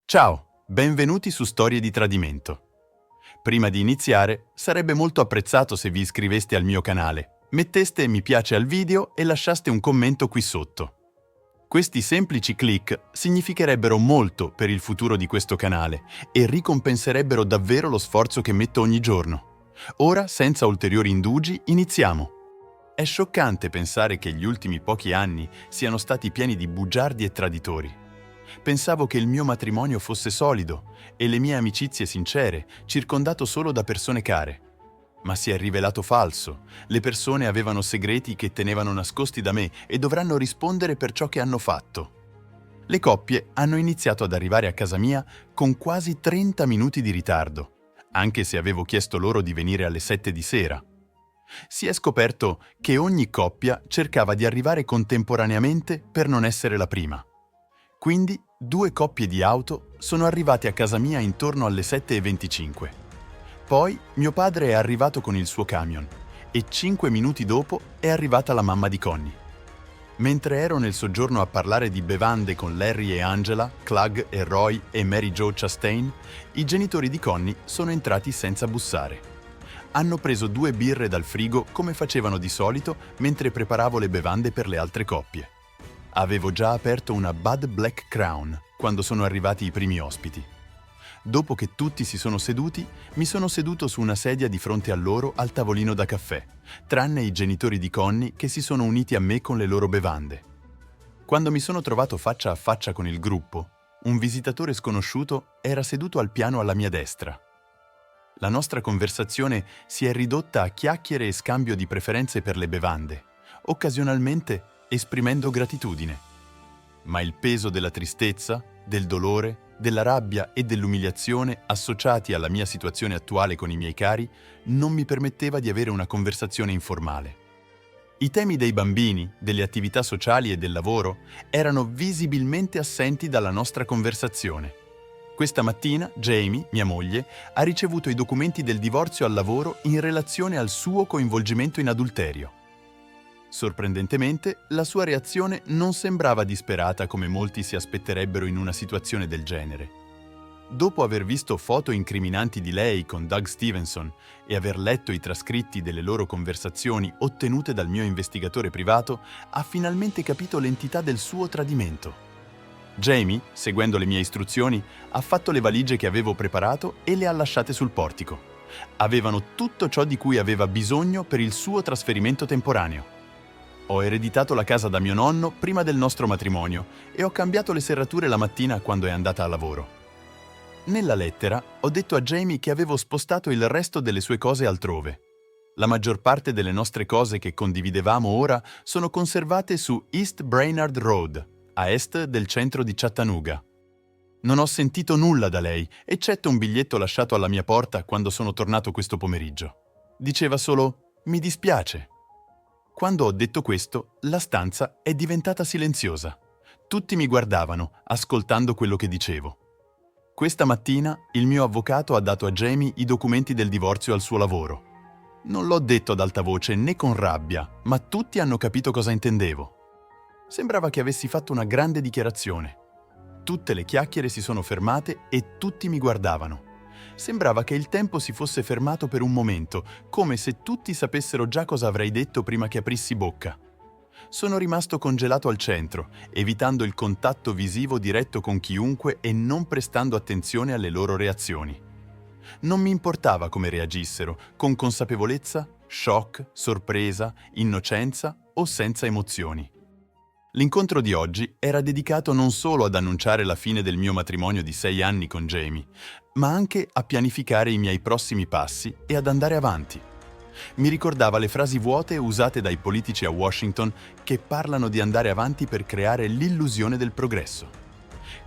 Ciao, benvenuti su Storie di Tradimento. Prima di iniziare, sarebbe molto apprezzato se vi iscriveste al mio canale, metteste mi piace al video e lasciaste un commento qui sotto. Questi semplici click significherebbero molto per il futuro di questo canale e ricompenserebbero davvero lo sforzo che metto ogni giorno. Ora, senza ulteriori indugi, iniziamo. È scioccante pensare che gli ultimi pochi anni siano stati pieni di bugiardi e traditori. Pensavo che il mio matrimonio fosse solido e le mie amicizie sincere, circondato solo da persone care. Ma si è rivelato falso. Le persone avevano segreti che tenevano nascosti da me e dovranno rispondere per ciò che hanno fatto. Le coppie hanno iniziato ad arrivare a casa mia con quasi 30 minuti di ritardo, anche se avevo chiesto loro di venire alle 7 di sera. Si è scoperto che ogni coppia cercava di arrivare contemporaneamente per non essere la prima. Quindi 2 coppie di auto sono arrivate a casa mia intorno alle 7:25. Poi mio padre è arrivato con il suo camion e 5 minuti dopo è arrivata la mamma di Connie. Mentre ero nel soggiorno a parlare di bevande con Larry e Angela, Clug e Roy e Mary Jo Chastain, i genitori di Connie sono entrati senza bussare. Hanno preso 2 birre dal frigo come facevano di solito mentre preparavo le bevande per le altre coppie. Avevo già aperto una Bud Black Crown quando sono arrivati i primi ospiti. Dopo che tutti si sono seduti, mi sono seduto su una sedia di fronte a loro al tavolino da caffè, tranne i genitori di Connie che si sono uniti a me con le loro bevande. Quando mi sono trovato faccia a faccia con il gruppo, un visitatore sconosciuto era seduto al piano alla mia destra. La nostra conversazione si è ridotta a chiacchiere e scambio di preferenze per le bevande, occasionalmente esprimendo gratitudine. Ma il peso della tristezza, del dolore, della rabbia e dell'umiliazione associati alla mia situazione attuale con i miei cari non mi permetteva di avere una conversazione informale. I temi dei bambini, delle attività sociali e del lavoro erano visibilmente assenti dalla nostra conversazione. Questa mattina Jamie, mia moglie, ha ricevuto i documenti del divorzio al lavoro in relazione al suo coinvolgimento in adulterio. Sorprendentemente, la sua reazione non sembrava disperata come molti si aspetterebbero in una situazione del genere. Dopo aver visto foto incriminanti di lei con Doug Stevenson e aver letto i trascritti delle loro conversazioni ottenute dal mio investigatore privato, ha finalmente capito l'entità del suo tradimento. Jamie, seguendo le mie istruzioni, ha fatto le valigie che avevo preparato e le ha lasciate sul portico. Avevano tutto ciò di cui aveva bisogno per il suo trasferimento temporaneo. Ho ereditato la casa da mio nonno prima del nostro matrimonio e ho cambiato le serrature la mattina quando è andata a lavoro. Nella lettera ho detto a Jamie che avevo spostato il resto delle sue cose altrove. La maggior parte delle nostre cose che condividevamo ora sono conservate su East Brainerd Road, a est del centro di Chattanooga. Non ho sentito nulla da lei, eccetto un biglietto lasciato alla mia porta quando sono tornato questo pomeriggio. Diceva solo «Mi dispiace». Quando ho detto questo, la stanza è diventata silenziosa. Tutti mi guardavano, ascoltando quello che dicevo. Questa mattina il mio avvocato ha dato a Jamie i documenti del divorzio al suo lavoro. Non l'ho detto ad alta voce né con rabbia, ma tutti hanno capito cosa intendevo. Sembrava che avessi fatto una grande dichiarazione. Tutte le chiacchiere si sono fermate e tutti mi guardavano. Sembrava che il tempo si fosse fermato per un momento, come se tutti sapessero già cosa avrei detto prima che aprissi bocca. Sono rimasto congelato al centro, evitando il contatto visivo diretto con chiunque e non prestando attenzione alle loro reazioni. Non mi importava come reagissero, con consapevolezza, shock, sorpresa, innocenza o senza emozioni. L'incontro di oggi era dedicato non solo ad annunciare la fine del mio matrimonio di 6 anni con Jamie, ma anche a pianificare i miei prossimi passi e ad andare avanti. Mi ricordava le frasi vuote usate dai politici a Washington che parlano di andare avanti per creare l'illusione del progresso.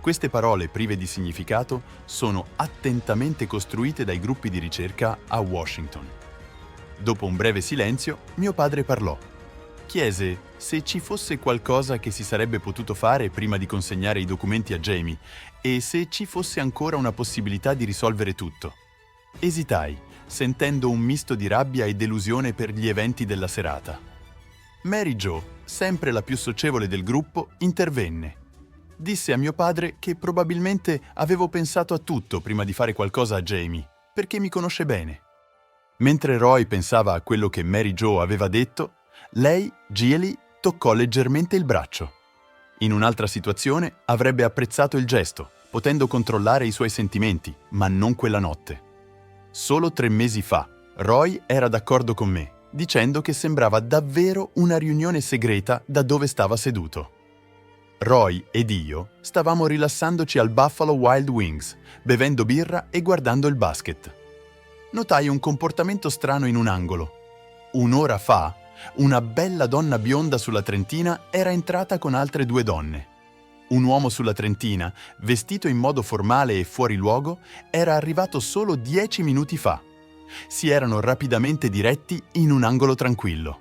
Queste parole prive di significato sono attentamente costruite dai gruppi di ricerca a Washington. Dopo un breve silenzio, mio padre parlò. Chiese se ci fosse qualcosa che si sarebbe potuto fare prima di consegnare i documenti a Jamie e se ci fosse ancora una possibilità di risolvere tutto. Esitai, sentendo un misto di rabbia e delusione per gli eventi della serata. Mary Jo, sempre la più socievole del gruppo, intervenne. Disse a mio padre che probabilmente avevo pensato a tutto prima di fare qualcosa a Jamie, perché mi conosce bene. Mentre Roy pensava a quello che Mary Jo aveva detto, lei, Gilly, toccò leggermente il braccio. In un'altra situazione avrebbe apprezzato il gesto, potendo controllare i suoi sentimenti, ma non quella notte. Solo 3 mesi fa, Roy era d'accordo con me, dicendo che sembrava davvero una riunione segreta da dove stava seduto. Roy ed io stavamo rilassandoci al Buffalo Wild Wings, bevendo birra e guardando il basket. Notai un comportamento strano in un angolo. Un'ora fa, una bella donna bionda sulla Trentina era entrata con altre 2 donne. Un uomo sulla Trentina, vestito in modo formale e fuori luogo, era arrivato solo 10 minuti fa. Si erano rapidamente diretti in un angolo tranquillo.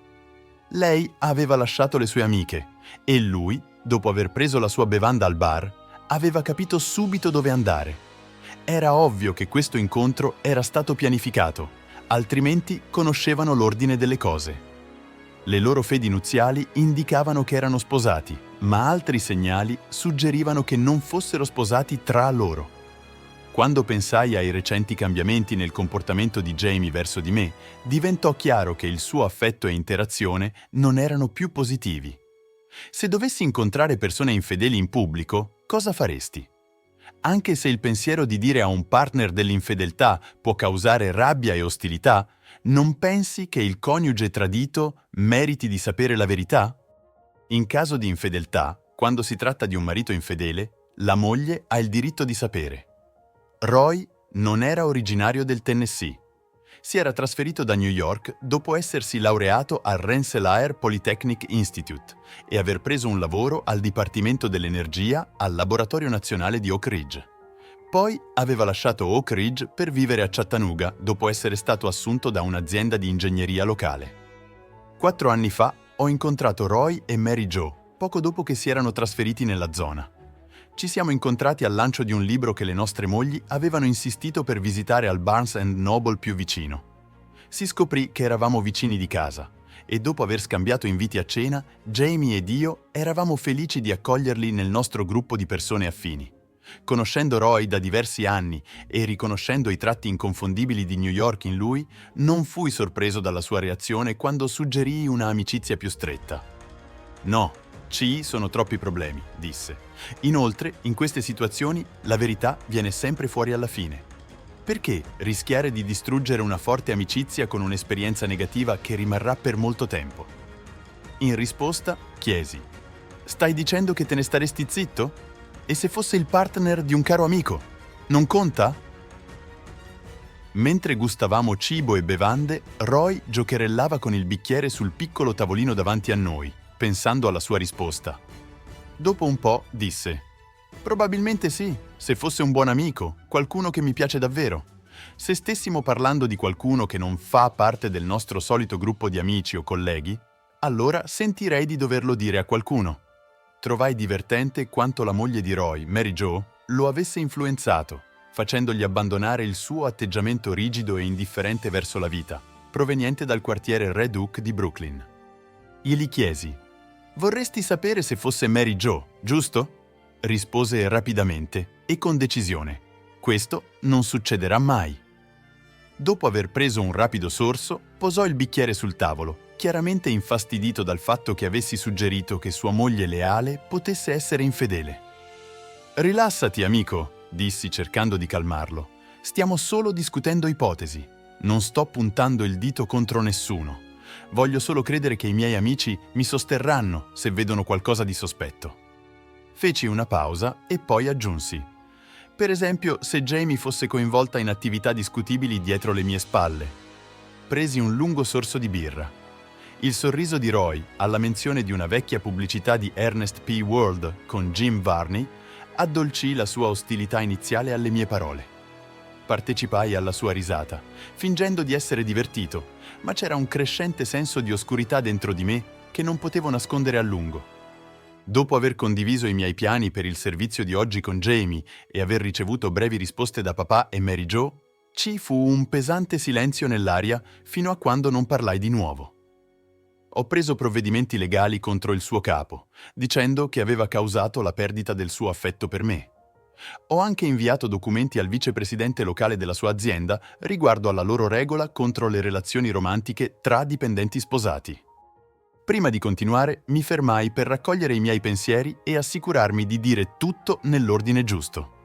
Lei aveva lasciato le sue amiche e lui, dopo aver preso la sua bevanda al bar, aveva capito subito dove andare. Era ovvio che questo incontro era stato pianificato, altrimenti conoscevano l'ordine delle cose. Le loro fedi nuziali indicavano che erano sposati, ma altri segnali suggerivano che non fossero sposati tra loro. Quando pensai ai recenti cambiamenti nel comportamento di Jamie verso di me, diventò chiaro che il suo affetto e interazione non erano più positivi. Se dovessi incontrare persone infedeli in pubblico, cosa faresti? Anche se il pensiero di dire a un partner dell'infedeltà può causare rabbia e ostilità, non pensi che il coniuge tradito meriti di sapere la verità? In caso di infedeltà, quando si tratta di un marito infedele, la moglie ha il diritto di sapere. Roy non era originario del Tennessee. Si era trasferito da New York dopo essersi laureato al Rensselaer Polytechnic Institute e aver preso un lavoro al Dipartimento dell'Energia al Laboratorio Nazionale di Oak Ridge. Poi aveva lasciato Oak Ridge per vivere a Chattanooga dopo essere stato assunto da un'azienda di ingegneria locale. 4 anni fa ho incontrato Roy e Mary Jo, poco dopo che si erano trasferiti nella zona. Ci siamo incontrati al lancio di un libro che le nostre mogli avevano insistito per visitare al Barnes & Noble più vicino. Si scoprì che eravamo vicini di casa e dopo aver scambiato inviti a cena, Jamie ed io eravamo felici di accoglierli nel nostro gruppo di persone affini. Conoscendo Roy da diversi anni e riconoscendo i tratti inconfondibili di New York in lui, non fui sorpreso dalla sua reazione quando suggerii una amicizia più stretta. No, sono troppi problemi, disse. Inoltre, in queste situazioni, la verità viene sempre fuori alla fine. Perché rischiare di distruggere una forte amicizia con un'esperienza negativa che rimarrà per molto tempo? In risposta, chiesi: stai dicendo che te ne staresti zitto? E se fosse il partner di un caro amico? Non conta? Mentre gustavamo cibo e bevande, Roy giocherellava con il bicchiere sul piccolo tavolino davanti a noi, pensando alla sua risposta. Dopo un po' disse: probabilmente sì, se fosse un buon amico, qualcuno che mi piace davvero. Se stessimo parlando di qualcuno che non fa parte del nostro solito gruppo di amici o colleghi, allora sentirei di doverlo dire a qualcuno. Trovai divertente quanto la moglie di Roy, Mary Jo, lo avesse influenzato, facendogli abbandonare il suo atteggiamento rigido e indifferente verso la vita, proveniente dal quartiere Red Hook di Brooklyn. Gli chiesi: vorresti sapere se fosse Mary Jo, giusto? Rispose rapidamente e con decisione: questo non succederà mai. Dopo aver preso un rapido sorso, posò il bicchiere sul tavolo, chiaramente infastidito dal fatto che avessi suggerito che sua moglie leale potesse essere infedele. Rilassati, amico, dissi cercando di calmarlo. Stiamo solo discutendo ipotesi. Non sto puntando il dito contro nessuno. Voglio solo credere che i miei amici mi sosterranno se vedono qualcosa di sospetto. Feci una pausa e poi aggiunsi: per esempio, se Jamie fosse coinvolta in attività discutibili dietro le mie spalle. Presi un lungo sorso di birra. Il sorriso di Roy, alla menzione di una vecchia pubblicità di Ernest P. World con Jim Varney, addolcì la sua ostilità iniziale alle mie parole. Partecipai alla sua risata, fingendo di essere divertito, ma c'era un crescente senso di oscurità dentro di me che non potevo nascondere a lungo. Dopo aver condiviso i miei piani per il servizio di oggi con Jamie e aver ricevuto brevi risposte da papà e Mary Jo, ci fu un pesante silenzio nell'aria fino a quando non parlai di nuovo. Ho preso provvedimenti legali contro il suo capo, dicendo che aveva causato la perdita del suo affetto per me. Ho anche inviato documenti al vicepresidente locale della sua azienda riguardo alla loro regola contro le relazioni romantiche tra dipendenti sposati. Prima di continuare, mi fermai per raccogliere i miei pensieri e assicurarmi di dire tutto nell'ordine giusto.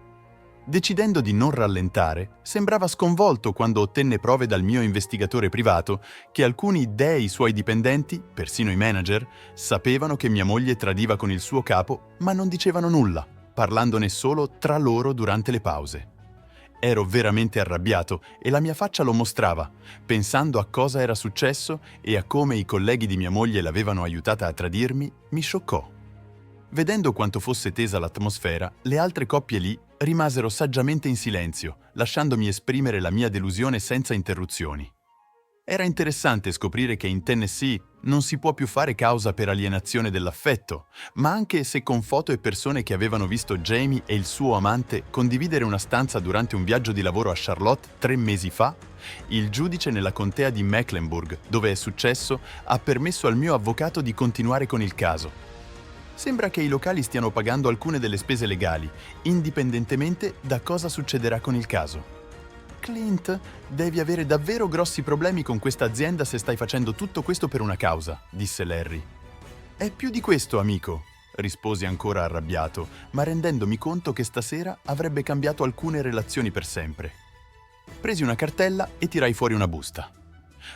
Decidendo di non rallentare, sembrava sconvolto quando ottenne prove dal mio investigatore privato che alcuni dei suoi dipendenti, persino i manager, sapevano che mia moglie tradiva con il suo capo, ma non dicevano nulla, parlandone solo tra loro durante le pause. Ero veramente arrabbiato e la mia faccia lo mostrava, pensando a cosa era successo e a come i colleghi di mia moglie l'avevano aiutata a tradirmi, mi scioccò. Vedendo quanto fosse tesa l'atmosfera, le altre coppie lì rimasero saggiamente in silenzio, lasciandomi esprimere la mia delusione senza interruzioni. Era interessante scoprire che in Tennessee non si può più fare causa per alienazione dell'affetto, ma anche se con foto e persone che avevano visto Jamie e il suo amante condividere una stanza durante un viaggio di lavoro a Charlotte 3 mesi fa, il giudice nella contea di Mecklenburg, dove è successo, ha permesso al mio avvocato di continuare con il caso. Sembra che i locali stiano pagando alcune delle spese legali, indipendentemente da cosa succederà con il caso. Clint, devi avere davvero grossi problemi con questa azienda se stai facendo tutto questo per una causa, disse Larry. È più di questo, amico, risposi ancora arrabbiato, ma rendendomi conto che stasera avrebbe cambiato alcune relazioni per sempre. Presi una cartella e tirai fuori una busta.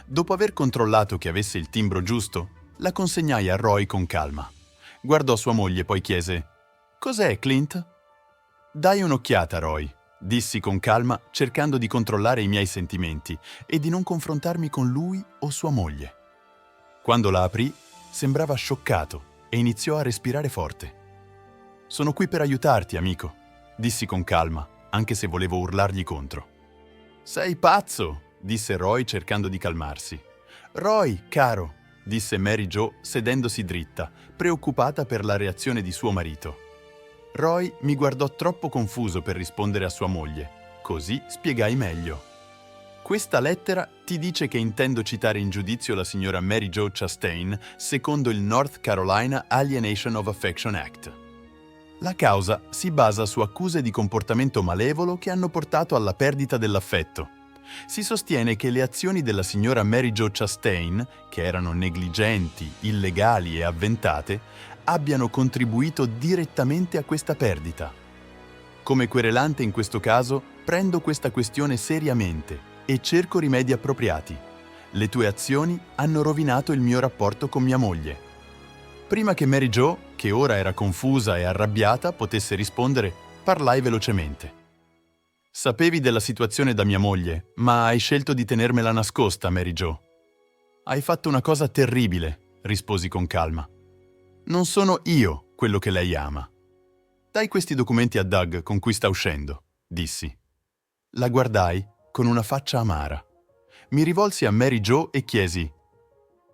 Dopo aver controllato che avesse il timbro giusto, la consegnai a Roy con calma. Guardò sua moglie, poi chiese: «Cos'è, Clint?» «Dai un'occhiata, Roy», dissi con calma, cercando di controllare i miei sentimenti e di non confrontarmi con lui o sua moglie. Quando la aprì, sembrava scioccato e iniziò a respirare forte. «Sono qui per aiutarti, amico», dissi con calma, anche se volevo urlargli contro. «Sei pazzo», disse Roy cercando di calmarsi. «Roy, caro», disse Mary Jo sedendosi dritta, preoccupata per la reazione di suo marito. Roy mi guardò troppo confuso per rispondere a sua moglie, così spiegai meglio. «Questa lettera ti dice che intendo citare in giudizio la signora Mary Jo Chastain secondo il North Carolina Alienation of Affection Act. La causa si basa su accuse di comportamento malevolo che hanno portato alla perdita dell'affetto. Si sostiene che le azioni della signora Mary Jo Chastain, che erano negligenti, illegali e avventate, abbiano contribuito direttamente a questa perdita. Come querelante in questo caso, prendo questa questione seriamente e cerco rimedi appropriati. Le tue azioni hanno rovinato il mio rapporto con mia moglie». Prima che Mary Jo, che ora era confusa e arrabbiata, potesse rispondere, parlai velocemente. «Sapevi della situazione da mia moglie, ma hai scelto di tenermela nascosta, Mary Jo». «Hai fatto una cosa terribile», risposi con calma. «Non sono io quello che lei ama». «Dai questi documenti a Doug con cui sta uscendo», dissi. La guardai con una faccia amara. Mi rivolsi a Mary Jo e chiesi: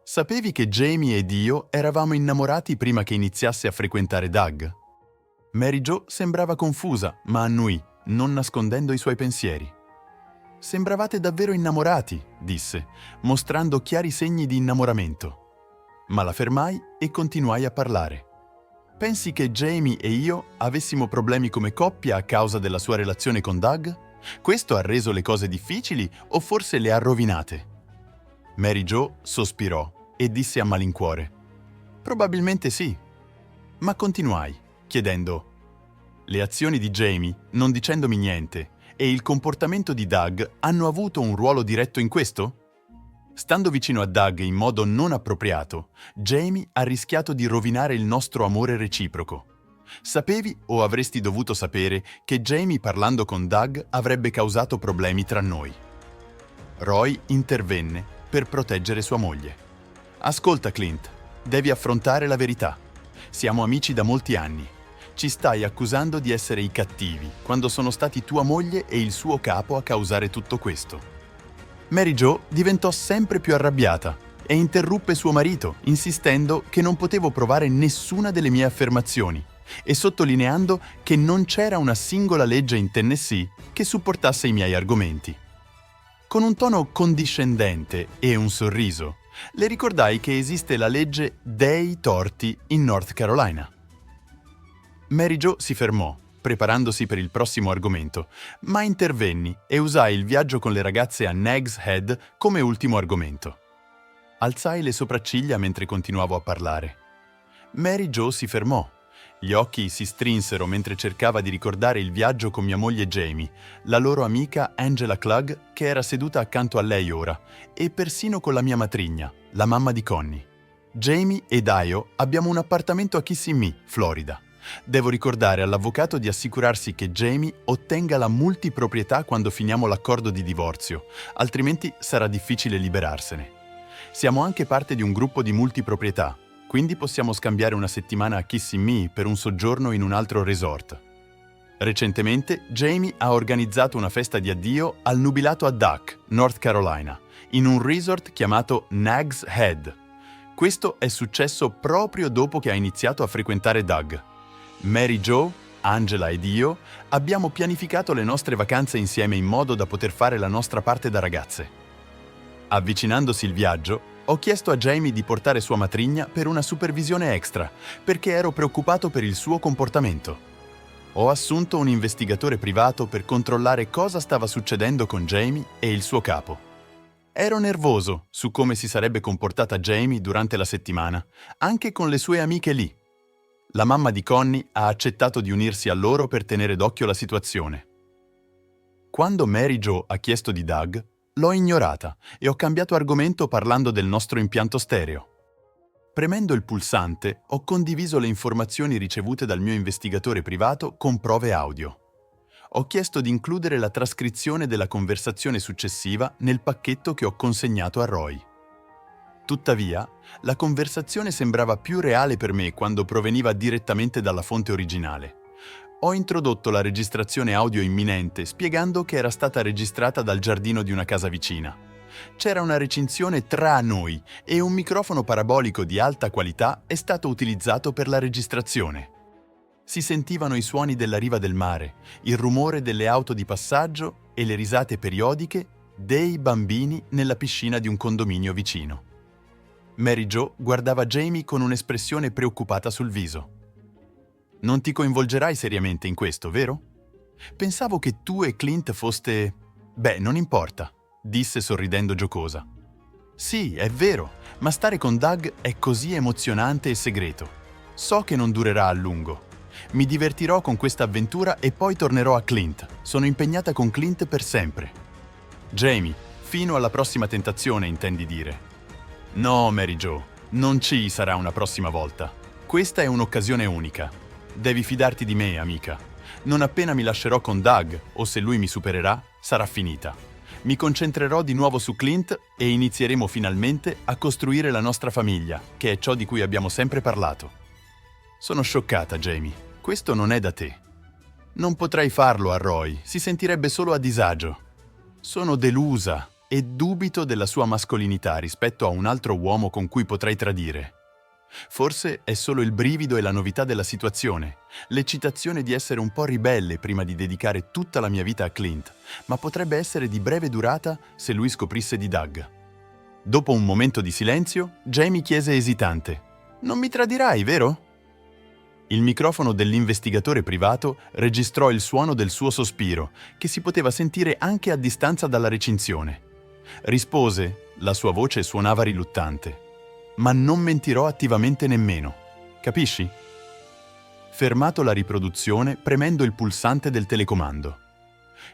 «Sapevi che Jamie ed io eravamo innamorati prima che iniziasse a frequentare Doug?» Mary Jo sembrava confusa, ma annuì, non nascondendo i suoi pensieri. «Sembravate davvero innamorati», disse, mostrando chiari segni di innamoramento. Ma la fermai e continuai a parlare. «Pensi che Jamie e io avessimo problemi come coppia a causa della sua relazione con Doug? Questo ha reso le cose difficili o forse le ha rovinate?» Mary Jo sospirò e disse a malincuore: «Probabilmente sì». Ma continuai, chiedendo: «Le azioni di Jamie, non dicendomi niente, e il comportamento di Doug hanno avuto un ruolo diretto in questo?» Stando vicino a Doug in modo non appropriato, Jamie ha rischiato di rovinare il nostro amore reciproco. Sapevi o avresti dovuto sapere che Jamie parlando con Doug avrebbe causato problemi tra noi. Roy intervenne per proteggere sua moglie. «Ascolta, Clint, devi affrontare la verità. Siamo amici da molti anni. Ci stai accusando di essere i cattivi, quando sono stati tua moglie e il suo capo a causare tutto questo». Mary Jo diventò sempre più arrabbiata e interruppe suo marito, insistendo che non potevo provare nessuna delle mie affermazioni e sottolineando che non c'era una singola legge in Tennessee che supportasse i miei argomenti. Con un tono condiscendente e un sorriso, Le ricordai che esiste la legge dei torti in North Carolina. Mary Jo si fermò, preparandosi per il prossimo argomento, ma intervenni e usai il viaggio con le ragazze a Nag's Head come ultimo argomento. Alzai le sopracciglia mentre continuavo a parlare. Mary Jo si fermò. Gli occhi si strinsero mentre cercava di ricordare il viaggio con mia moglie Jamie, la loro amica Angela Klug, che era seduta accanto a lei ora, e persino con la mia matrigna, la mamma di Connie. Jamie ed io abbiamo un appartamento a Kissimmee, Florida. Devo ricordare all'avvocato di assicurarsi che Jamie ottenga la multiproprietà quando finiamo l'accordo di divorzio, altrimenti sarà difficile liberarsene. Siamo anche parte di un gruppo di multiproprietà, quindi possiamo scambiare una settimana a Kissimmee per un soggiorno in un altro resort. Recentemente, Jamie ha organizzato una festa di addio al nubilato a Duck, North Carolina, in un resort chiamato Nag's Head. Questo è successo proprio dopo che ha iniziato a frequentare Doug. Mary Jo, Angela ed io abbiamo pianificato le nostre vacanze insieme in modo da poter fare la nostra parte da ragazze. Avvicinandosi il viaggio, ho chiesto a Jamie di portare sua matrigna per una supervisione extra, perché ero preoccupato per il suo comportamento. Ho assunto un investigatore privato per controllare cosa stava succedendo con Jamie e il suo capo. Ero nervoso su come si sarebbe comportata Jamie durante la settimana, anche con le sue amiche lì. La mamma di Connie ha accettato di unirsi a loro per tenere d'occhio la situazione. Quando Mary Jo ha chiesto di Doug, l'ho ignorata e ho cambiato argomento parlando del nostro impianto stereo. Premendo il pulsante, ho condiviso le informazioni ricevute dal mio investigatore privato con prove audio. Ho chiesto di includere la trascrizione della conversazione successiva nel pacchetto che ho consegnato a Roy. Tuttavia, la conversazione sembrava più reale per me quando proveniva direttamente dalla fonte originale. Ho introdotto la registrazione audio imminente spiegando che era stata registrata dal giardino di una casa vicina. C'era una recinzione tra noi e un microfono parabolico di alta qualità è stato utilizzato per la registrazione. Si sentivano i suoni della riva del mare, il rumore delle auto di passaggio e le risate periodiche dei bambini nella piscina di un condominio vicino. Mary Jo guardava Jamie con un'espressione preoccupata sul viso. «Non ti coinvolgerai seriamente in questo, vero? Pensavo che tu e Clint foste... Beh, non importa», disse sorridendo giocosa. «Sì, è vero, ma stare con Doug è così emozionante e segreto. So che non durerà a lungo. Mi divertirò con questa avventura e poi tornerò a Clint. Sono impegnata con Clint per sempre». «Jamie, fino alla prossima tentazione, intendi dire?» «No, Mary Jo, non ci sarà una prossima volta. Questa è un'occasione unica. Devi fidarti di me, amica. Non appena mi lascerò con Doug, o se lui mi supererà, sarà finita. Mi concentrerò di nuovo su Clint e inizieremo finalmente a costruire la nostra famiglia, che è ciò di cui abbiamo sempre parlato». «Sono scioccata, Jamie. Questo non è da te. Non potrei farlo a Roy, si sentirebbe solo a disagio. Sono delusa e dubito della sua mascolinità rispetto a un altro uomo con cui potrei tradire. Forse è solo il brivido e la novità della situazione, l'eccitazione di essere un po' ribelle prima di dedicare tutta la mia vita a Clint, ma potrebbe essere di breve durata se lui scoprisse di Doug». Dopo un momento di silenzio, Jamie chiese esitante: «Non mi tradirai, vero?» Il microfono dell'investigatore privato registrò il suono del suo sospiro, che si poteva sentire anche a distanza dalla recinzione. Rispose, la sua voce suonava riluttante: «Ma non mentirò attivamente nemmeno. Capisci?» Fermato la riproduzione premendo il pulsante del telecomando.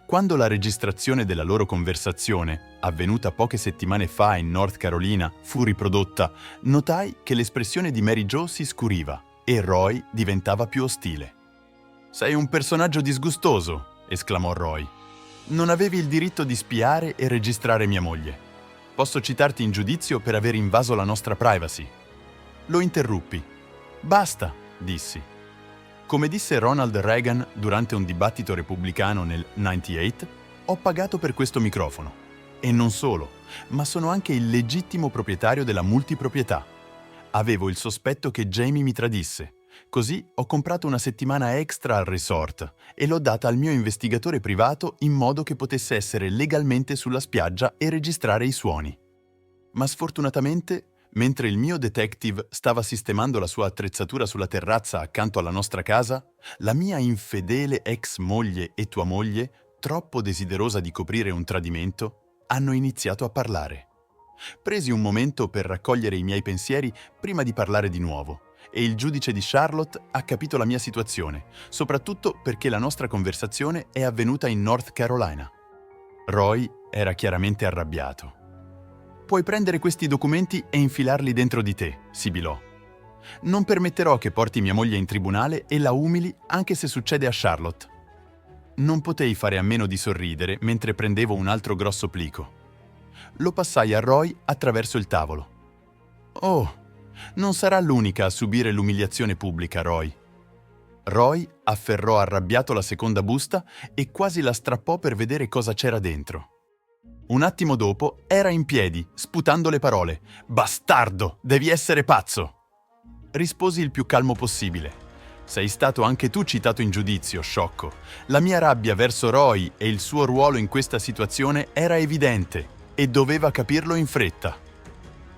Quando la registrazione della loro conversazione, avvenuta poche settimane fa in North Carolina, fu riprodotta, notai che l'espressione di Mary Jo si scuriva e Roy diventava più ostile. «Sei un personaggio disgustoso», esclamò Roy. «Non avevi il diritto di spiare e registrare mia moglie. Posso citarti in giudizio per aver invaso la nostra privacy». Lo interruppi. «Basta», dissi. Come disse Ronald Reagan durante un dibattito repubblicano nel 98, ho pagato per questo microfono. E non solo, ma sono anche il legittimo proprietario della multiproprietà. Avevo il sospetto che Jamie mi tradisse. Così ho comprato una settimana extra al resort e l'ho data al mio investigatore privato in modo che potesse essere legalmente sulla spiaggia e registrare i suoni. Ma sfortunatamente, mentre il mio detective stava sistemando la sua attrezzatura sulla terrazza accanto alla nostra casa, la mia infedele ex moglie e tua moglie, troppo desiderosa di coprire un tradimento, hanno iniziato a parlare. Presi un momento per raccogliere i miei pensieri prima di parlare di nuovo, e il giudice di Charlotte ha capito la mia situazione, soprattutto perché la nostra conversazione è avvenuta in North Carolina. Roy era chiaramente arrabbiato. «Puoi prendere questi documenti e infilarli dentro di te», sibilò. «Non permetterò che porti mia moglie in tribunale e la umili anche se succede a Charlotte». Non potei fare a meno di sorridere mentre prendevo un altro grosso plico. Lo passai a Roy attraverso il tavolo. «Oh, non sarà l'unica a subire l'umiliazione pubblica, Roy». Roy afferrò arrabbiato la seconda busta e quasi la strappò per vedere cosa c'era dentro. Un attimo dopo era in piedi, sputando le parole. «Bastardo, devi essere pazzo!» Risposi il più calmo possibile. «Sei stato anche tu citato in giudizio, sciocco. La mia rabbia verso Roy e il suo ruolo in questa situazione era evidente e doveva capirlo in fretta».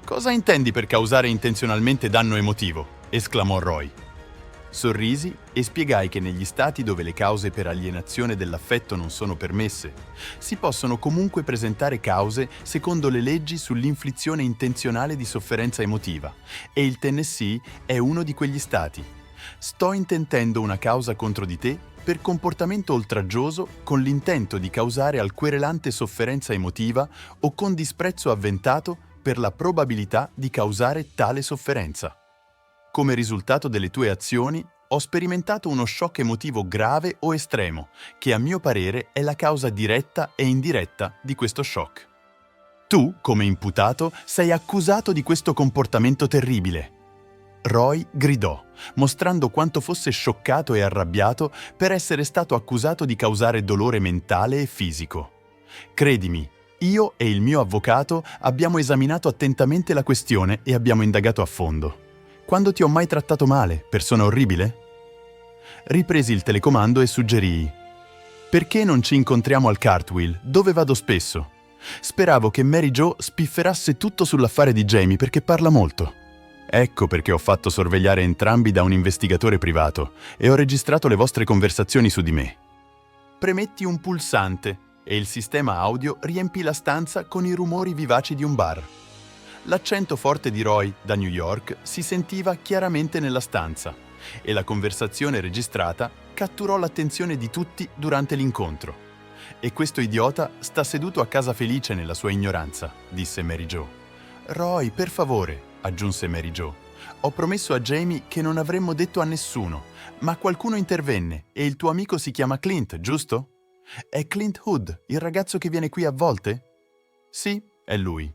«Cosa intendi per causare intenzionalmente danno emotivo?» esclamò Roy. Sorrisi e spiegai che negli stati dove le cause per alienazione dell'affetto non sono permesse, si possono comunque presentare cause secondo le leggi sull'inflizione intenzionale di sofferenza emotiva, e il Tennessee è uno di quegli stati. Sto intentendo una causa contro di te per comportamento oltraggioso con l'intento di causare al querelante sofferenza emotiva o con disprezzo avventato per la probabilità di causare tale sofferenza. Come risultato delle tue azioni, ho sperimentato uno shock emotivo grave o estremo, che a mio parere è la causa diretta e indiretta di questo shock. Tu, come imputato, sei accusato di questo comportamento terribile». Roy gridò, mostrando quanto fosse scioccato e arrabbiato per essere stato accusato di causare dolore mentale e fisico. «Credimi, io e il mio avvocato abbiamo esaminato attentamente la questione e abbiamo indagato a fondo. Quando ti ho mai trattato male, persona orribile?» Ripresi il telecomando e suggerii: «Perché non ci incontriamo al Cartwheel, dove vado spesso? Speravo che Mary Jo spifferasse tutto sull'affare di Jamie perché parla molto. Ecco perché ho fatto sorvegliare entrambi da un investigatore privato e ho registrato le vostre conversazioni su di me». Premetti un pulsante e il sistema audio riempì la stanza con i rumori vivaci di un bar. L'accento forte di Roy da New York si sentiva chiaramente nella stanza e la conversazione registrata catturò l'attenzione di tutti durante l'incontro. «E questo idiota sta seduto a casa felice nella sua ignoranza», disse Mary Jo. «Roy, per favore», aggiunse Mary Jo. «Ho promesso a Jamie che non avremmo detto a nessuno, ma qualcuno intervenne e il tuo amico si chiama Clint, giusto? È Clint Hood, il ragazzo che viene qui a volte?» «Sì, è lui.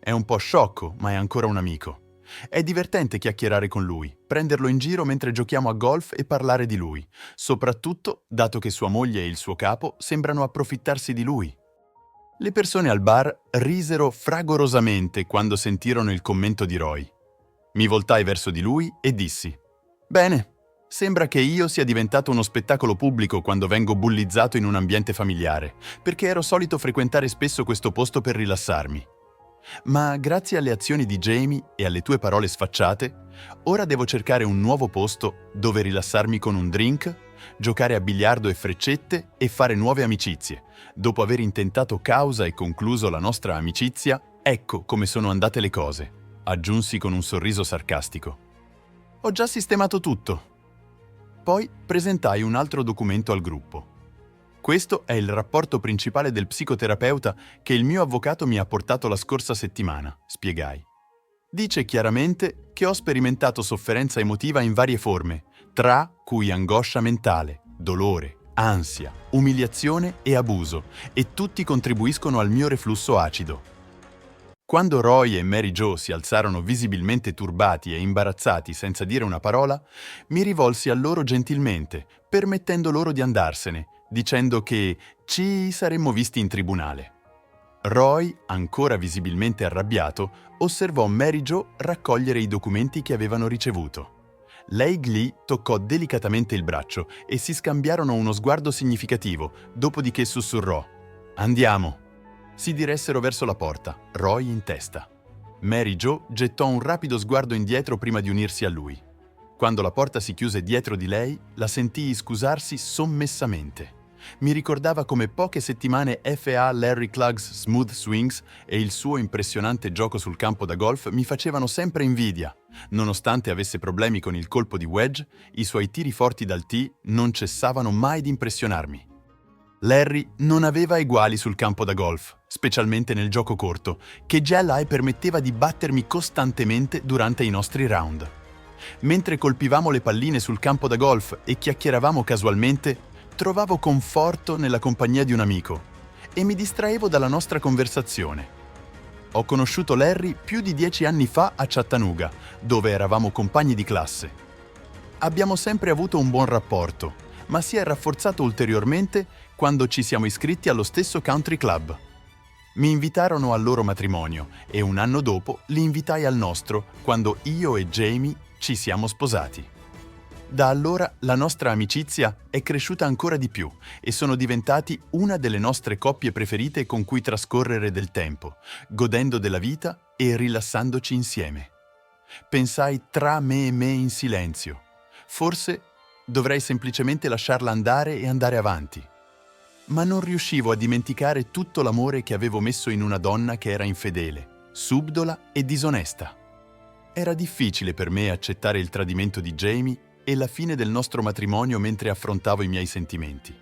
È un po' sciocco, ma è ancora un amico. È divertente chiacchierare con lui, prenderlo in giro mentre giochiamo a golf e parlare di lui, soprattutto dato che sua moglie e il suo capo sembrano approfittarsi di lui». Le persone al bar risero fragorosamente quando sentirono il commento di Roy. Mi voltai verso di lui e dissi: «Bene, sembra che io sia diventato uno spettacolo pubblico quando vengo bullizzato in un ambiente familiare, perché ero solito frequentare spesso questo posto per rilassarmi. Ma grazie alle azioni di Jamie e alle tue parole sfacciate, ora devo cercare un nuovo posto dove rilassarmi con un drink, giocare a biliardo e freccette e fare nuove amicizie. Dopo aver intentato causa e concluso la nostra amicizia, ecco come sono andate le cose», aggiunsi con un sorriso sarcastico. «Ho già sistemato tutto». Poi presentai un altro documento al gruppo. «Questo è il rapporto principale del psicoterapeuta che il mio avvocato mi ha portato la scorsa settimana», spiegai. «Dice chiaramente che ho sperimentato sofferenza emotiva in varie forme, tra cui angoscia mentale, dolore, ansia, umiliazione e abuso, e tutti contribuiscono al mio reflusso acido». Quando Roy e Mary Jo si alzarono visibilmente turbati e imbarazzati senza dire una parola, mi rivolsi a loro gentilmente, permettendo loro di andarsene, dicendo che ci saremmo visti in tribunale. Roy, ancora visibilmente arrabbiato, osservò Mary Jo raccogliere i documenti che avevano ricevuto. Lei gli toccò delicatamente il braccio e si scambiarono uno sguardo significativo, dopodiché sussurrò: «Andiamo». Si diressero verso la porta, Roy in testa. Mary Jo gettò un rapido sguardo indietro prima di unirsi a lui. Quando la porta si chiuse dietro di lei, la sentii scusarsi sommessamente. Mi ricordava come poche settimane F.A. Larry Clug's Smooth Swings e il suo impressionante gioco sul campo da golf mi facevano sempre invidia. Nonostante avesse problemi con il colpo di wedge, i suoi tiri forti dal tee non cessavano mai di impressionarmi. Larry non aveva eguali sul campo da golf, specialmente nel gioco corto, che già le permetteva di battermi costantemente durante i nostri round. Mentre colpivamo le palline sul campo da golf e chiacchieravamo casualmente, trovavo conforto nella compagnia di un amico e mi distraevo dalla nostra conversazione. Ho conosciuto Larry più di 10 anni fa a Chattanooga, dove eravamo compagni di classe. Abbiamo sempre avuto un buon rapporto, ma si è rafforzato ulteriormente quando ci siamo iscritti allo stesso country club. Mi invitarono al loro matrimonio e un anno dopo li invitai al nostro quando io e Jamie ci siamo sposati. Da allora la nostra amicizia è cresciuta ancora di più e sono diventati una delle nostre coppie preferite con cui trascorrere del tempo, godendo della vita e rilassandoci insieme. Pensai tra me e me in silenzio. Forse dovrei semplicemente lasciarla andare e andare avanti. Ma non riuscivo a dimenticare tutto l'amore che avevo messo in una donna che era infedele, subdola e disonesta. Era difficile per me accettare il tradimento di Jamie e la fine del nostro matrimonio mentre affrontavo i miei sentimenti.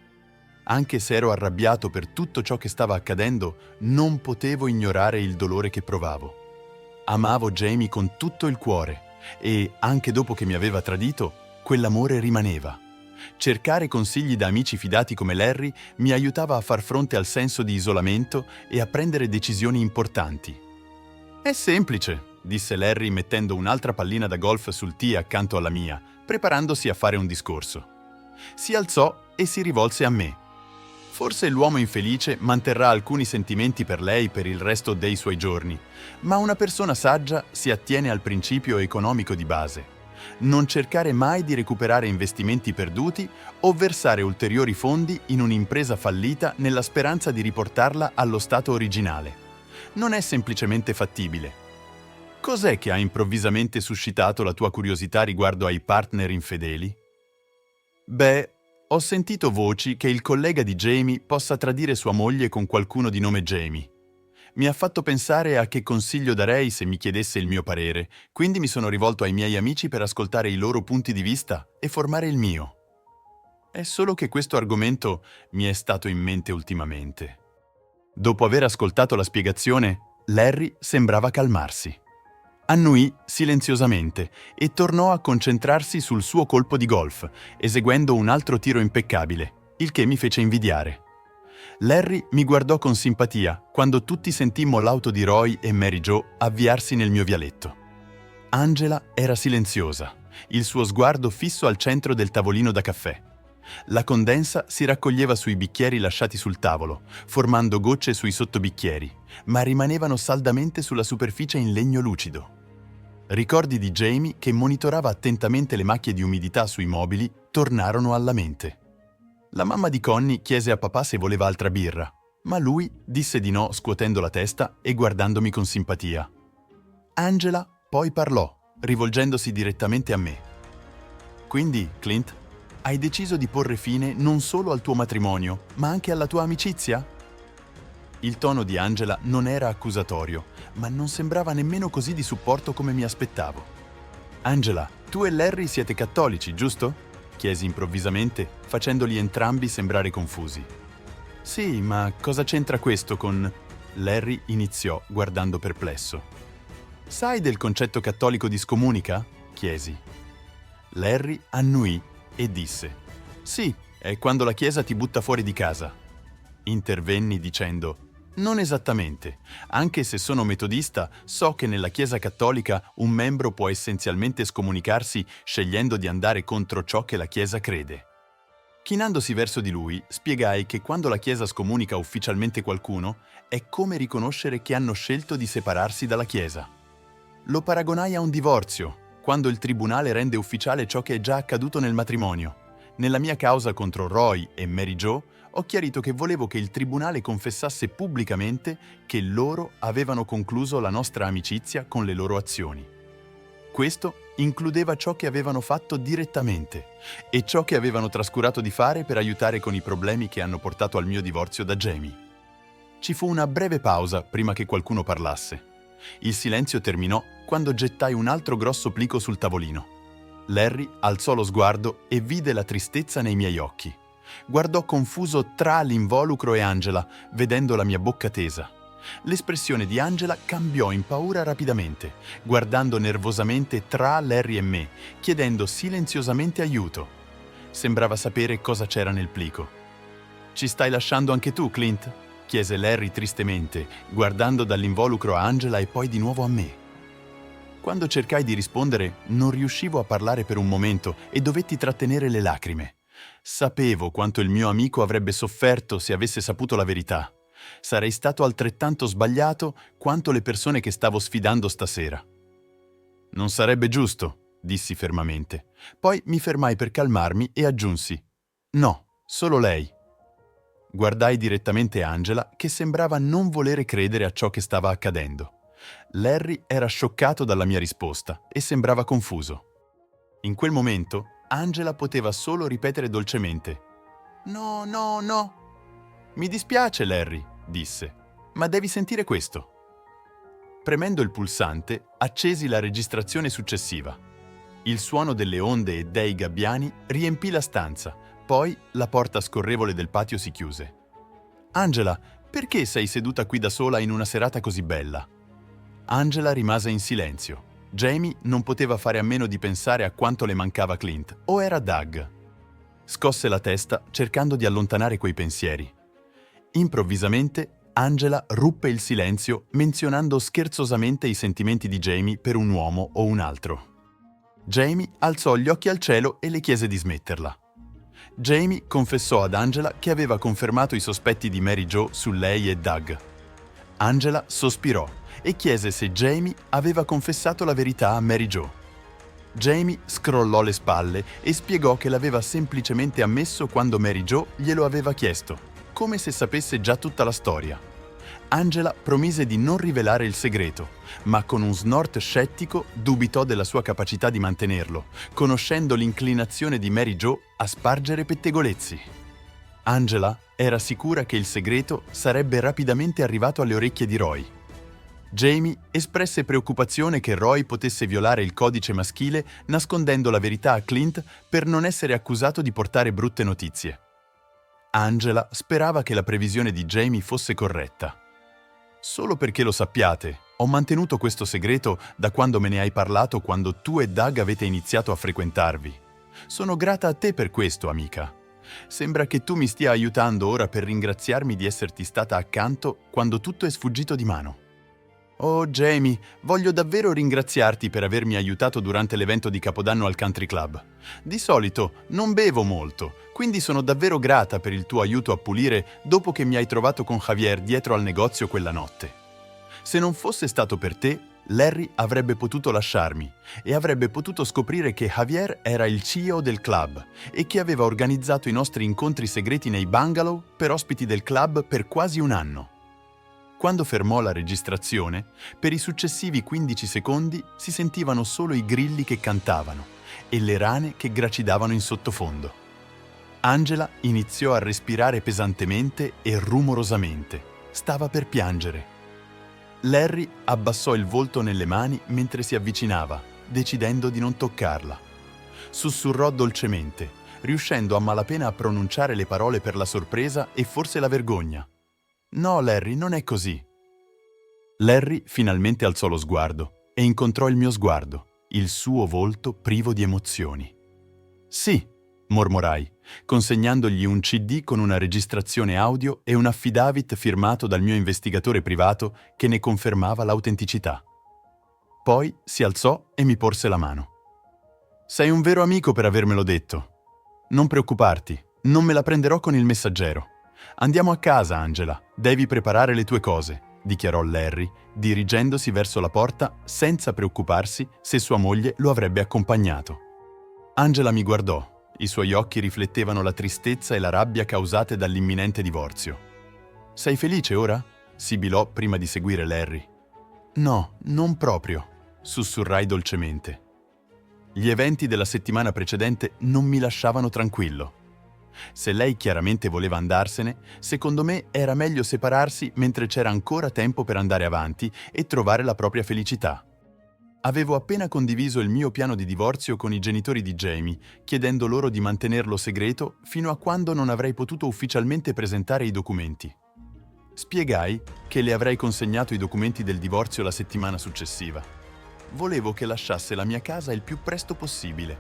Anche se ero arrabbiato per tutto ciò che stava accadendo, non potevo ignorare il dolore che provavo. Amavo Jamie con tutto il cuore e, anche dopo che mi aveva tradito, quell'amore rimaneva. Cercare consigli da amici fidati come Larry mi aiutava a far fronte al senso di isolamento e a prendere decisioni importanti. «È semplice», disse Larry mettendo un'altra pallina da golf sul tee accanto alla mia, preparandosi a fare un discorso. Si alzò e si rivolse a me. Forse l'uomo infelice manterrà alcuni sentimenti per lei per il resto dei suoi giorni, ma una persona saggia si attiene al principio economico di base. Non cercare mai di recuperare investimenti perduti o versare ulteriori fondi in un'impresa fallita nella speranza di riportarla allo stato originale. Non è semplicemente fattibile. Cos'è che ha improvvisamente suscitato la tua curiosità riguardo ai partner infedeli? Beh, ho sentito voci che il collega di Jamie possa tradire sua moglie con qualcuno di nome Jamie. Mi ha fatto pensare a che consiglio darei se mi chiedesse il mio parere, quindi mi sono rivolto ai miei amici per ascoltare i loro punti di vista e formare il mio. È solo che questo argomento mi è stato in mente ultimamente. Dopo aver ascoltato la spiegazione, Larry sembrava calmarsi. Annuì silenziosamente e tornò a concentrarsi sul suo colpo di golf, eseguendo un altro tiro impeccabile, il che mi fece invidiare. Larry mi guardò con simpatia quando tutti sentimmo l'auto di Roy e Mary Jo avviarsi nel mio vialetto. Angela era silenziosa, il suo sguardo fisso al centro del tavolino da caffè. La condensa si raccoglieva sui bicchieri lasciati sul tavolo, formando gocce sui sottobicchieri, ma rimanevano saldamente sulla superficie in legno lucido. Ricordi di Jamie, che monitorava attentamente le macchie di umidità sui mobili, tornarono alla mente. La mamma di Connie chiese a papà se voleva altra birra, ma lui disse di no scuotendo la testa e guardandomi con simpatia. Angela poi parlò, rivolgendosi direttamente a me. Quindi, Clint, hai deciso di porre fine non solo al tuo matrimonio, ma anche alla tua amicizia? Il tono di Angela non era accusatorio, ma non sembrava nemmeno così di supporto come mi aspettavo. Angela, tu e Larry siete cattolici, giusto? Chiesi improvvisamente, facendoli entrambi sembrare confusi. Sì, ma cosa c'entra questo con... Larry iniziò, guardando perplesso. Sai del concetto cattolico di scomunica? Chiesi. Larry annuì e disse: Sì, è quando la Chiesa ti butta fuori di casa. Intervenni dicendo: Non esattamente. Anche se sono metodista, so che nella Chiesa cattolica un membro può essenzialmente scomunicarsi scegliendo di andare contro ciò che la Chiesa crede. Chinandosi verso di lui, spiegai che quando la Chiesa scomunica ufficialmente qualcuno, è come riconoscere che hanno scelto di separarsi dalla Chiesa. Lo paragonai a un divorzio, quando il tribunale rende ufficiale ciò che è già accaduto nel matrimonio. Nella mia causa contro Roy e Mary Jo, ho chiarito che volevo che il tribunale confessasse pubblicamente che loro avevano concluso la nostra amicizia con le loro azioni. Questo includeva ciò che avevano fatto direttamente e ciò che avevano trascurato di fare per aiutare con i problemi che hanno portato al mio divorzio da Jamie. Ci fu una breve pausa prima che qualcuno parlasse. Il silenzio terminò quando gettai un altro grosso plico sul tavolino. Larry alzò lo sguardo e vide la tristezza nei miei occhi. Guardò confuso tra l'involucro e Angela, vedendo la mia bocca tesa. L'espressione di Angela cambiò in paura rapidamente, guardando nervosamente tra Larry e me, chiedendo silenziosamente aiuto. Sembrava sapere cosa c'era nel plico. «Ci stai lasciando anche tu, Clint?» chiese Larry tristemente, guardando dall'involucro a Angela e poi di nuovo a me. Quando cercai di rispondere, non riuscivo a parlare per un momento e dovetti trattenere le lacrime. Sapevo quanto il mio amico avrebbe sofferto se avesse saputo la verità. Sarei stato altrettanto sbagliato quanto le persone che stavo sfidando stasera. «Non sarebbe giusto», dissi fermamente. Poi mi fermai per calmarmi e aggiunsi: «No, solo lei». Guardai direttamente Angela, che sembrava non volere credere a ciò che stava accadendo. Larry era scioccato dalla mia risposta e sembrava confuso. In quel momento, Angela poteva solo ripetere dolcemente: «No, no, no». «Mi dispiace, Larry», disse, «ma devi sentire questo». Premendo il pulsante, accesi la registrazione successiva. Il suono delle onde e dei gabbiani riempì la stanza, poi la porta scorrevole del patio si chiuse. «Angela, perché sei seduta qui da sola in una serata così bella?» Angela rimase in silenzio. Jamie non poteva fare a meno di pensare a quanto le mancava Clint, o era Doug. Scosse la testa cercando di allontanare quei pensieri. Improvvisamente, Angela ruppe il silenzio menzionando scherzosamente i sentimenti di Jamie per un uomo o un altro. Jamie alzò gli occhi al cielo e le chiese di smetterla. Jamie confessò ad Angela che aveva confermato i sospetti di Mary Jo su lei e Doug. Angela sospirò e chiese se Jamie aveva confessato la verità a Mary Jo. Jamie scrollò le spalle e spiegò che l'aveva semplicemente ammesso quando Mary Jo glielo aveva chiesto, come se sapesse già tutta la storia. Angela promise di non rivelare il segreto, ma con un snort scettico dubitò della sua capacità di mantenerlo, conoscendo l'inclinazione di Mary Jo a spargere pettegolezzi. Angela era sicura che il segreto sarebbe rapidamente arrivato alle orecchie di Roy. Jamie espresse preoccupazione che Roy potesse violare il codice maschile nascondendo la verità a Clint per non essere accusato di portare brutte notizie. Angela sperava che la previsione di Jamie fosse corretta. «Solo perché lo sappiate, ho mantenuto questo segreto da quando me ne hai parlato quando tu e Doug avete iniziato a frequentarvi. Sono grata a te per questo, amica. Sembra che tu mi stia aiutando ora per ringraziarmi di esserti stata accanto quando tutto è sfuggito di mano». «Oh, Jamie, voglio davvero ringraziarti per avermi aiutato durante l'evento di Capodanno al Country Club. Di solito non bevo molto, quindi sono davvero grata per il tuo aiuto a pulire dopo che mi hai trovato con Javier dietro al negozio quella notte. Se non fosse stato per te, Larry avrebbe potuto lasciarmi e avrebbe potuto scoprire che Javier era il CEO del club e che aveva organizzato i nostri incontri segreti nei bungalow per ospiti del club per quasi un anno». Quando fermò la registrazione, per i successivi 15 secondi si sentivano solo i grilli che cantavano e le rane che gracidavano in sottofondo. Angela iniziò a respirare pesantemente e rumorosamente. Stava per piangere. Larry abbassò il volto nelle mani mentre si avvicinava, decidendo di non toccarla. Sussurrò dolcemente, riuscendo a malapena a pronunciare le parole per la sorpresa e forse la vergogna. «No, Larry, non è così». Larry finalmente alzò lo sguardo e incontrò il mio sguardo, il suo volto privo di emozioni. «Sì», mormorai, consegnandogli un CD con una registrazione audio e un affidavit firmato dal mio investigatore privato che ne confermava l'autenticità. Poi si alzò e mi porse la mano. «Sei un vero amico per avermelo detto. Non preoccuparti, non me la prenderò con il messaggero. Andiamo a casa, Angela, devi preparare le tue cose», dichiarò Larry, dirigendosi verso la porta senza preoccuparsi se sua moglie lo avrebbe accompagnato. Angela mi guardò I suoi occhi riflettevano la tristezza e la rabbia causate dall'imminente divorzio. «Sei felice ora?» sibilò prima di seguire Larry. «No, non proprio», sussurrai dolcemente. Gli eventi della settimana precedente non mi lasciavano tranquillo. Se lei chiaramente voleva andarsene, secondo me era meglio separarsi mentre c'era ancora tempo per andare avanti e trovare la propria felicità. Avevo appena condiviso il mio piano di divorzio con i genitori di Jamie, chiedendo loro di mantenerlo segreto fino a quando non avrei potuto ufficialmente presentare i documenti. Spiegai che le avrei consegnato i documenti del divorzio la settimana successiva. Volevo che lasciasse la mia casa il più presto possibile.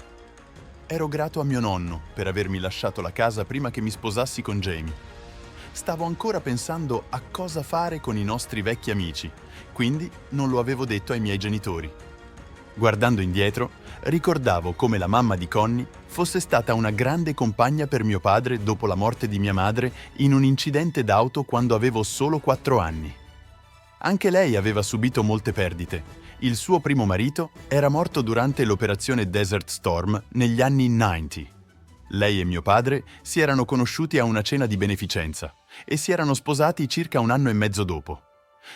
Ero grato a mio nonno per avermi lasciato la casa prima che mi sposassi con Jamie. Stavo ancora pensando a cosa fare con i nostri vecchi amici, quindi non lo avevo detto ai miei genitori. Guardando indietro, ricordavo come la mamma di Connie fosse stata una grande compagna per mio padre dopo la morte di mia madre in un incidente d'auto quando avevo solo 4 anni. Anche lei aveva subito molte perdite. Il suo primo marito era morto durante l'operazione Desert Storm negli anni 90. Lei e mio padre si erano conosciuti a una cena di beneficenza e si erano sposati circa 1 anno e mezzo dopo.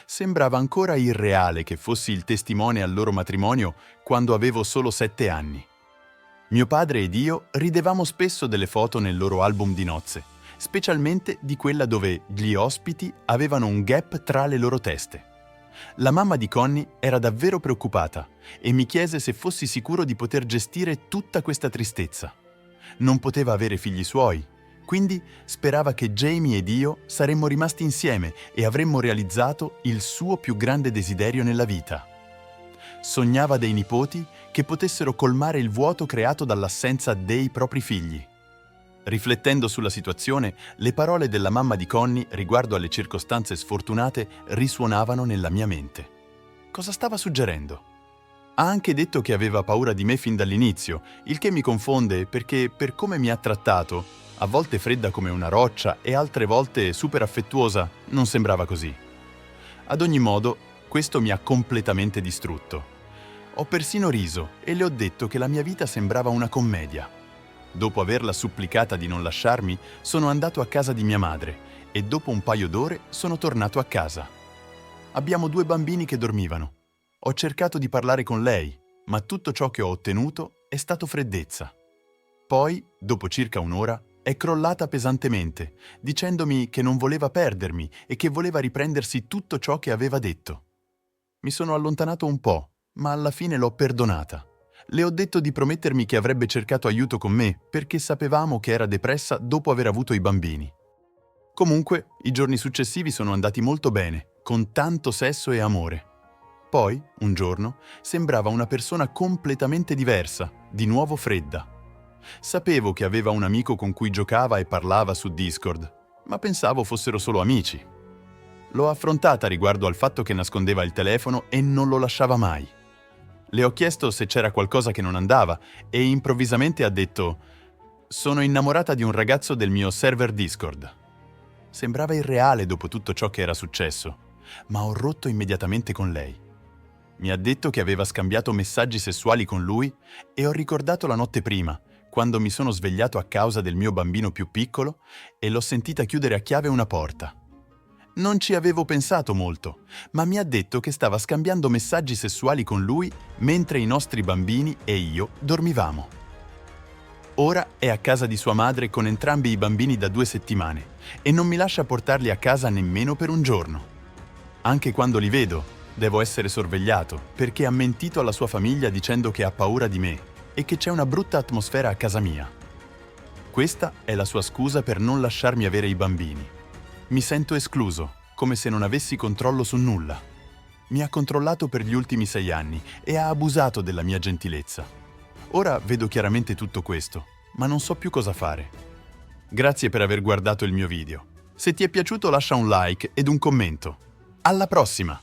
Sembrava ancora irreale che fossi il testimone al loro matrimonio quando avevo solo 7 anni. Mio padre ed io ridevamo spesso delle foto nel loro album di nozze, specialmente di quella dove gli ospiti avevano un gap tra le loro teste. La mamma di Connie era davvero preoccupata e mi chiese se fossi sicuro di poter gestire tutta questa tristezza. Non poteva avere figli suoi, quindi sperava che Jamie ed io saremmo rimasti insieme e avremmo realizzato il suo più grande desiderio nella vita. Sognava dei nipoti che potessero colmare il vuoto creato dall'assenza dei propri figli. Riflettendo sulla situazione, le parole della mamma di Connie riguardo alle circostanze sfortunate risuonavano nella mia mente. Cosa stava suggerendo? Ha anche detto che aveva paura di me fin dall'inizio, il che mi confonde perché, per come mi ha trattato, a volte fredda come una roccia e altre volte super affettuosa, non sembrava così. Ad ogni modo, questo mi ha completamente distrutto. Ho persino riso e le ho detto che la mia vita sembrava una commedia. Dopo averla supplicata di non lasciarmi, sono andato a casa di mia madre e dopo un paio d'ore sono tornato a casa. Abbiamo 2 bambini che dormivano. Ho cercato di parlare con lei, ma tutto ciò che ho ottenuto è stato freddezza. Poi, dopo circa 1 ora, è crollata pesantemente, dicendomi che non voleva perdermi e che voleva riprendersi tutto ciò che aveva detto. Mi sono allontanato un po', ma alla fine l'ho perdonata. Le ho detto di promettermi che avrebbe cercato aiuto con me perché sapevamo che era depressa dopo aver avuto i bambini. Comunque, i giorni successivi sono andati molto bene, con tanto sesso e amore. Poi, un giorno, sembrava una persona completamente diversa, di nuovo fredda. Sapevo che aveva un amico con cui giocava e parlava su Discord, ma pensavo fossero solo amici. L'ho affrontata riguardo al fatto che nascondeva il telefono e non lo lasciava mai. Le ho chiesto se c'era qualcosa che non andava e improvvisamente ha detto: «Sono innamorata di un ragazzo del mio server Discord». Sembrava irreale dopo tutto ciò che era successo, ma ho rotto immediatamente con lei. Mi ha detto che aveva scambiato messaggi sessuali con lui e ho ricordato la notte prima, quando mi sono svegliato a causa del mio bambino più piccolo e l'ho sentita chiudere a chiave una porta. Non ci avevo pensato molto, ma mi ha detto che stava scambiando messaggi sessuali con lui mentre i nostri bambini e io dormivamo. Ora è a casa di sua madre con entrambi i bambini da 2 settimane e non mi lascia portarli a casa nemmeno per un giorno. Anche quando li vedo, devo essere sorvegliato perché ha mentito alla sua famiglia dicendo che ha paura di me e che c'è una brutta atmosfera a casa mia. Questa è la sua scusa per non lasciarmi avere i bambini. Mi sento escluso, come se non avessi controllo su nulla. Mi ha controllato per gli ultimi 6 anni e ha abusato della mia gentilezza. Ora vedo chiaramente tutto questo, ma non so più cosa fare. Grazie per aver guardato il mio video. Se ti è piaciuto lascia un like ed un commento. Alla prossima!